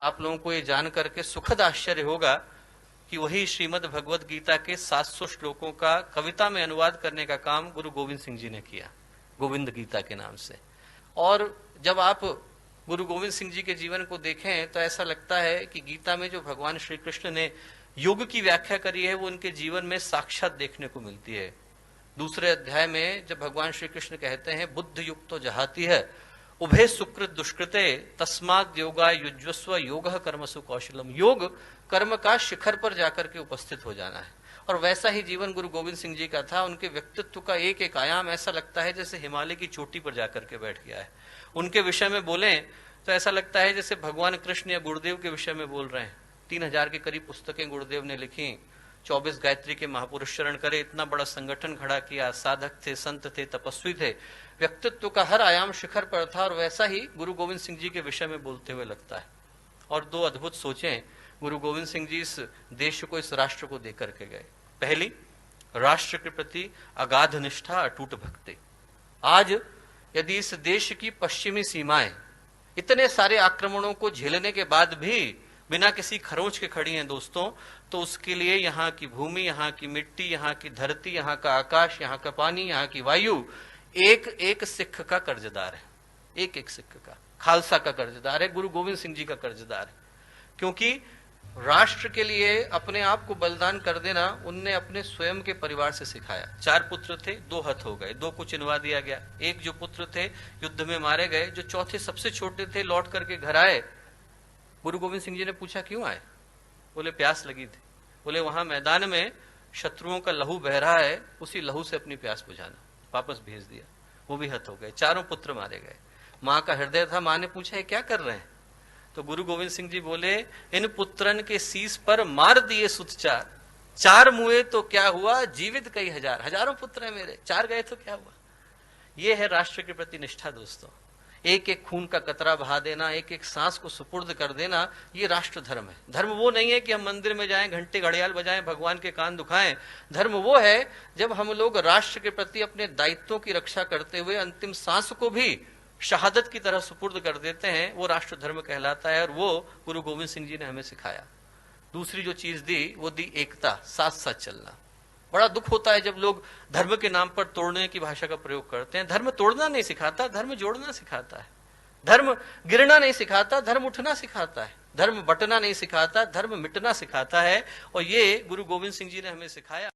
आप लोगों को ये जान करके सुखद आश्चर्य होगा कि वही श्रीमद् भगवद गीता के 700 श्लोकों का कविता में अनुवाद करने का काम गुरु गोविंद सिंह जी ने किया, गोविंद गीता के नाम से। और जब आप गुरु गोविंद सिंह जी के जीवन को देखें तो ऐसा लगता है कि गीता में जो भगवान श्री कृष्ण ने योग की व्याख्या करी है वो उनके जीवन में साक्षात देखने को मिलती है। दूसरे अध्याय में जब भगवान श्री कृष्ण कहते हैं बुद्ध युक्त तो जहाती है उभे सुकृत दुष्कृते तस्माद योगा युज्वस्व योग कर्मसु कौशलम। योग कर्म का शिखर पर जाकर के उपस्थित हो जाना है। और वैसा ही जीवन गुरु गोविंद सिंह जी का था। उनके व्यक्तित्व का एक एक आयाम ऐसा लगता है जैसे हिमालय की चोटी पर जाकर के बैठ गया है। उनके विषय में बोले तो ऐसा लगता है जैसे भगवान कृष्ण या गुरुदेव के विषय में बोल रहे हैं। 3000 के करीब पुस्तकें गुरुदेव ने लिखी, 24 गायत्री के महापुरुष शरण करे, इतना बड़ा संगठन खड़ा किया, साधक थे, संत थे, तपस्वी थे। व्यक्तित्व का हर आयाम शिखर पर था। और वैसा ही गुरु गोविंद सिंह जी के विषय में बोलते हुए लगता है। और दो अद्भुत सोचें गुरु गोविंद सिंह जी इस देश को, इस राष्ट्र को देकर के गए। पहली, राष्ट्र के प्रति अगाध निष्ठा, अटूट भक्ति। आज यदि इस देश की पश्चिमी सीमाएं इतने सारे आक्रमणों को झेलने के बाद भी बिना किसी खरोंच के खड़ी हैं दोस्तों, तो उसके लिए यहाँ की भूमि, यहाँ की मिट्टी, यहाँ की धरती, यहाँ का आकाश, यहाँ का पानी, यहाँ की वायु एक एक सिख का कर्जदार है। एक एक सिख का, खालसा का कर्जदार है, गुरु गोविंद सिंह जी का कर्जदार है। क्योंकि राष्ट्र के लिए अपने आप को बलिदान कर देना उनने अपने स्वयं के परिवार से सिखाया। 4 पुत्र थे, 2 हत हो गए, 2 को चिनवा दिया गया। एक जो पुत्र थे युद्ध में मारे गए। जो चौथे सबसे छोटे थे लौट करके घर आए। गुरु गोविंद सिंह जी ने पूछा क्यों आए? बोले प्यास लगी थी। बोले वहां मैदान में शत्रुओं का लहू बह रहा है, उसी लहू से अपनी प्यास बुझाना। वापस भेज दिया। वो भी हत हो गए। 4 पुत्र मारे गए। मां का हृदय था। मां ने पूछा ये क्या कर रहे हैं? तो गुरु गोविंद सिंह जी बोले इन पुत्रन के शीस पर मार दिए सुत 4। 4 मुए तो क्या हुआ, जीवित कई हजार। हजारों पुत्र है मेरे, 4 गए तो क्या हुआ। ये है राष्ट्र के प्रति निष्ठा दोस्तों। एक एक खून का कतरा बहा देना, एक एक सांस को सुपुर्द कर देना, ये राष्ट्र धर्म है। धर्म वो नहीं है कि हम मंदिर में जाएं, घंटे घड़ियाल बजाएं, भगवान के कान दुखाएं। धर्म वो है जब हम लोग राष्ट्र के प्रति अपने दायित्वों की रक्षा करते हुए अंतिम सांस को भी शहादत की तरह सुपुर्द कर देते हैं। वो राष्ट्र धर्म कहलाता है। और वो गुरु गोविंद सिंह जी ने हमें सिखाया। दूसरी जो चीज दी वो दी एकता, साथ साथ चलना। बड़ा दुख होता है जब लोग धर्म के नाम पर तोड़ने की भाषा का प्रयोग करते हैं। धर्म तोड़ना नहीं सिखाता, धर्म जोड़ना सिखाता है। धर्म गिरना नहीं सिखाता, धर्म उठना सिखाता है। धर्म बंटना नहीं सिखाता, धर्म मिटना सिखाता है। और ये गुरु गोविंद सिंह जी ने हमें सिखाया।